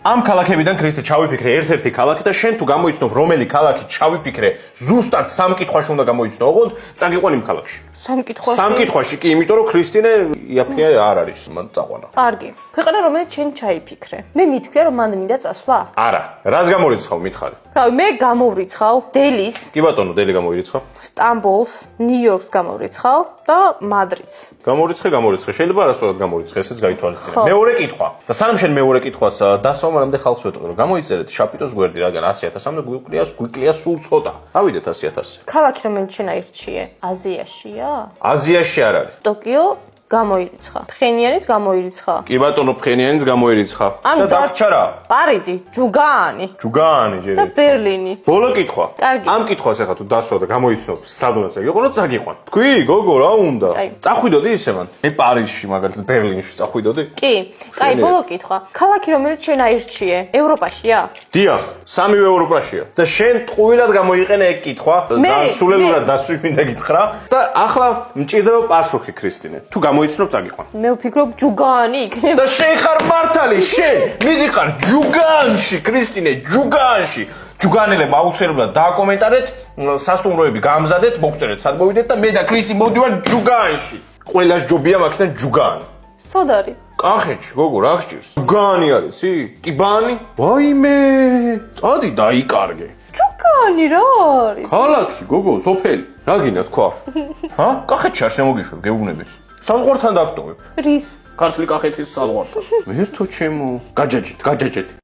ამ ქალაქებიდან ქრისტე ჩავიფიქრე ერთ-ერთი ქალაქი და შენ თუ გამოიცნობ რომელი ქალაქი ჩავიფიქრე ზუსტად სამ კითხვაში უნდა გამოიცნო, ოღონდ წაგიყვან იმ ქალაქში. სამ კითხვაში კი, იმიტომ რომ ქრისტინე იაფია არ არის, მან წაყვანა. კარგი. ქვეყანა რომელიც შენ ჩაიფიქრე. მე მithქვია რომ მან მინდა წასვლა? არა, რას გამორიცხავ მითხარი? რავი, მე გამოვრიცხავ დელის, კი ბატონო, დელი გამოვირიცხავ. სტამბოლს, ნიუ-იორკს გამოვრიცხავ და მადრიდს. გამორიცხე. შეიძლება არასწორად გამორიცხე, ესეც გაითვალისწინე. მეორე კითხვა. და სანამ შენ მეორე კითხვას დასვა, მანამდე ხალხს ვეტყობ, რომ გამოიწერეთ შაპიტოს გვერდი, რადგან 100.000-მდე გვიკლია სულ ცოტა. ავიდეთ 100.000. ქალაქი რომელიც შენ აირჩიე, აზიაშია? აზიაში არ არის. ტოკიო გამოირიცხა. ფხენიანიც გამოირიცხა. კი ბატონო, ფხენიანიც გამოირიცხა. და დაგრჩა რა? პარიზი, ჯუგაანი ჯერ და ბერლინი. ბოლო კითხვა. კარგი. ამ კითხვას ახლა თუ დასვა და გამოიცნობ სადონეზე, იყო რომ წაგიყვან. თქვი, გოგო, რა უნდა? წახვიდოდი ისე მან. მე პარიზში, მაგალითად ბერლინში წახვიდოდი? კი. კაი, ბოლო კითხვა. ქალაქი რომელიც შენ აირჩიე, ევროპაშია? დიახ, სამივე ევროპაშია. და შენ ტყუილად გამოიყენე ეგ კითხვა და სულელურად დასვი მინდა გითხრა და ახლა მჭირდება პასუხი ქრისტინე. თუ გამოიცნობ წაგიყვან. მე ვფიქრობ ჯუგაანი იქნება. და შენ ხარ მართალი, შენ მიდიხარ ჯუგანში, ქრისტინე, ჯუგანში. ჯუგანელებმა აუცილებლად დააკომენტარეთ, სასტუმროები გამზადეთ, მოგწერეთ სად მოვიდეთ და მე და ქრისტი მოვდივარ ჯუგანში. ყველას ჯობია მაგიდან ჯუგანი. სად არის? კახეთში, გოგო, რა გჭირს? ჯუგანი არის, ი? ტიბანი? ვაიმე, წადი დაიკარგე. ჯუგაანი რა არის? ქალაქი, გოგო, სოფელი. რა გინდა თქვა? ჰა? კახეთში არ შემოგიშვებ, გეუბნები. საზღვართან დაგტოვებ. რის? ქართული კახეთის საზღვართან. ერთო ჩემო, გაჯაჯეთ.